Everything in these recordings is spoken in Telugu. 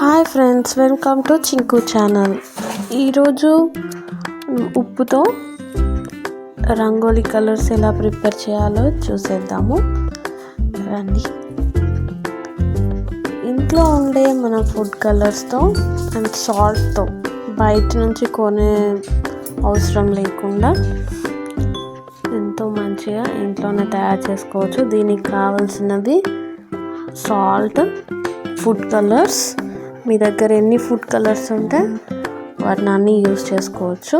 Hi friends, welcome to Chinku channel. ఈరోజు ఉప్పుతో రంగోలీ కలర్స్ ఎలా ప్రిపేర్ చేయాలో చూసేద్దాము రండి. ఇంట్లో ఉండే మన ఫుడ్ కలర్స్తో అండ్ సాల్ట్తో బయట నుంచి కొనే అవసరం లేకుండా ఎంతో మంచిగా ఇంట్లోనే తయారు చేసుకోవచ్చు. దీనికి కావాల్సినది సాల్ట్, ఫుడ్ కలర్స్. మీ దగ్గర ఎన్ని ఫుడ్ కలర్స్ ఉంటే వాటిని అన్నీ యూజ్ చేసుకోవచ్చు.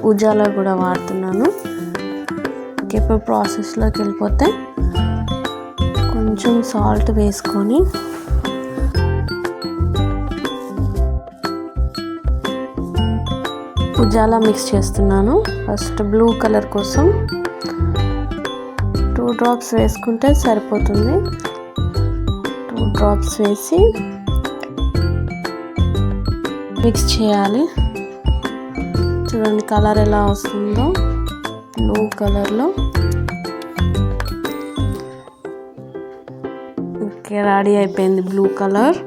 ఉజాలా కూడా వాడుతున్నాను. ఇప్పుడు ప్రాసెస్లోకి వెళ్ళిపోతే కొంచెం సాల్ట్ వేసుకొని ఉజాలా మిక్స్ చేస్తున్నాను. ఫస్ట్ బ్లూ కలర్ కోసం 2 డ్రాప్స్ వేసుకుంటే సరిపోతుంది. 2 డ్రాప్స్ వేసి మిక్స్ చేయాలి. చూడండి కలర్ ఎలా వస్తుందో, బ్లూ కలర్లో. ఓకే, రెడీ అయిపోయింది బ్లూ కలర్.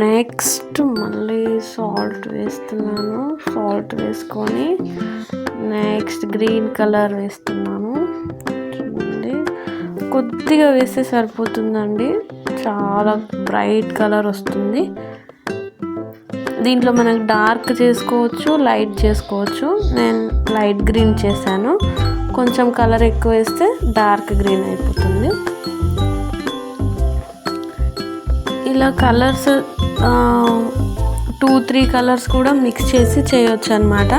నెక్స్ట్ మళ్ళీ సాల్ట్ వేస్తున్నాను. సాల్ట్ వేసుకొని నెక్స్ట్ గ్రీన్ కలర్ వేస్తున్నాను. చూడండి కొద్దిగా వేస్తే సరిపోతుందండి, చాలా బ్రైట్ కలర్ వస్తుంది. దీంట్లో మనకు డార్క్ చేసుకోవచ్చు, లైట్ చేసుకోవచ్చు. నేను లైట్ గ్రీన్ చేశాను. కొంచెం కలర్ ఎక్కువ వేస్తే డార్క్ గ్రీన్ అయిపోతుంది. ఇలా కలర్స్ 2-3 కలర్స్ కూడా మిక్స్ చేసి చేయొచ్చు అన్నమాట.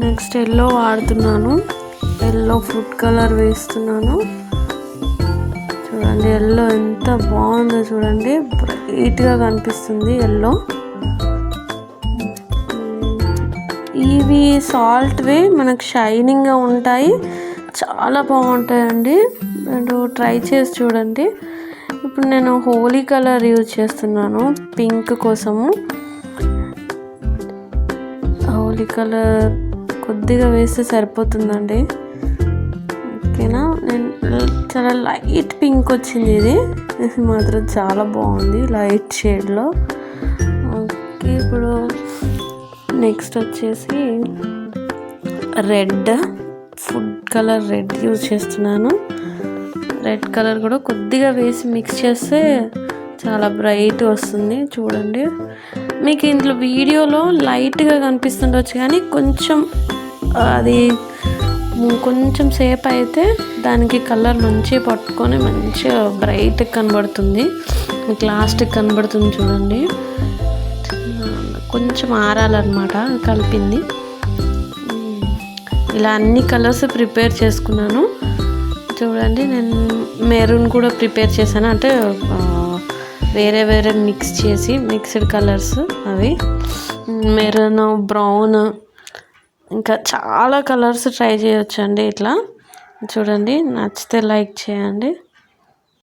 నెక్స్ట్ ఎల్లో వాడుతున్నాను. ఎల్లో ఫుడ్ కలర్ వేస్తున్నాను. చూడండి ఎల్లో ఎంత బాగుందో, చూడండి బ్రైట్గా కనిపిస్తుంది ఎల్లో. ఇవి సాల్ట్వే మనకు షైనింగ్గా ఉంటాయి, చాలా బాగుంటాయండి. మీరు ట్రై చేసి చూడండి. ఇప్పుడు నేను హోలీ కలర్ యూజ్ చేస్తున్నాను పింక్ కోసము. హోలీ కలర్ కొద్దిగా వేస్తే సరిపోతుందండి. ఓకేనా, నేను చాలా లైట్ పింక్ వచ్చింది. ఇది మాత్రం చాలా బాగుంది, లైట్ షేడ్లో. ఓకే, ఇప్పుడు నెక్స్ట్ వచ్చేసి red food colour red use చేస్తున్నాను. రెడ్ కలర్ కూడా కొద్దిగా వేసి మిక్స్ చేస్తే చాలా బ్రైట్ వస్తుంది. చూడండి మీకు ఇంట్లో వీడియోలో లైట్గా కనిపిస్తుండొచ్చు, కానీ కొంచెం అది కొంచెం సేపు అయితే దానికి కలర్ మంచిగా పట్టుకొని మంచిగా బ్రైట్ కనబడుతుంది. మీకు లాస్ట్కి కనబడుతుంది చూడండి. కొంచెం ఆరాలన్నమాట కలిపింది. ఇలా అన్ని కలర్స్ ప్రిపేర్ చేసుకున్నాను. చూడండి నేను మెరూన్ కూడా ప్రిపేర్ చేశాను, అంటే వేరే వేరే మిక్స్ చేసి మిక్స్డ్ కలర్స్. అవి మెరూన్, బ్రౌన్, ఇంకా చాలా కలర్స్ ట్రై చేయొచ్చండి. ఇట్లా చూడండి, నచ్చితే లైక్ చేయండి.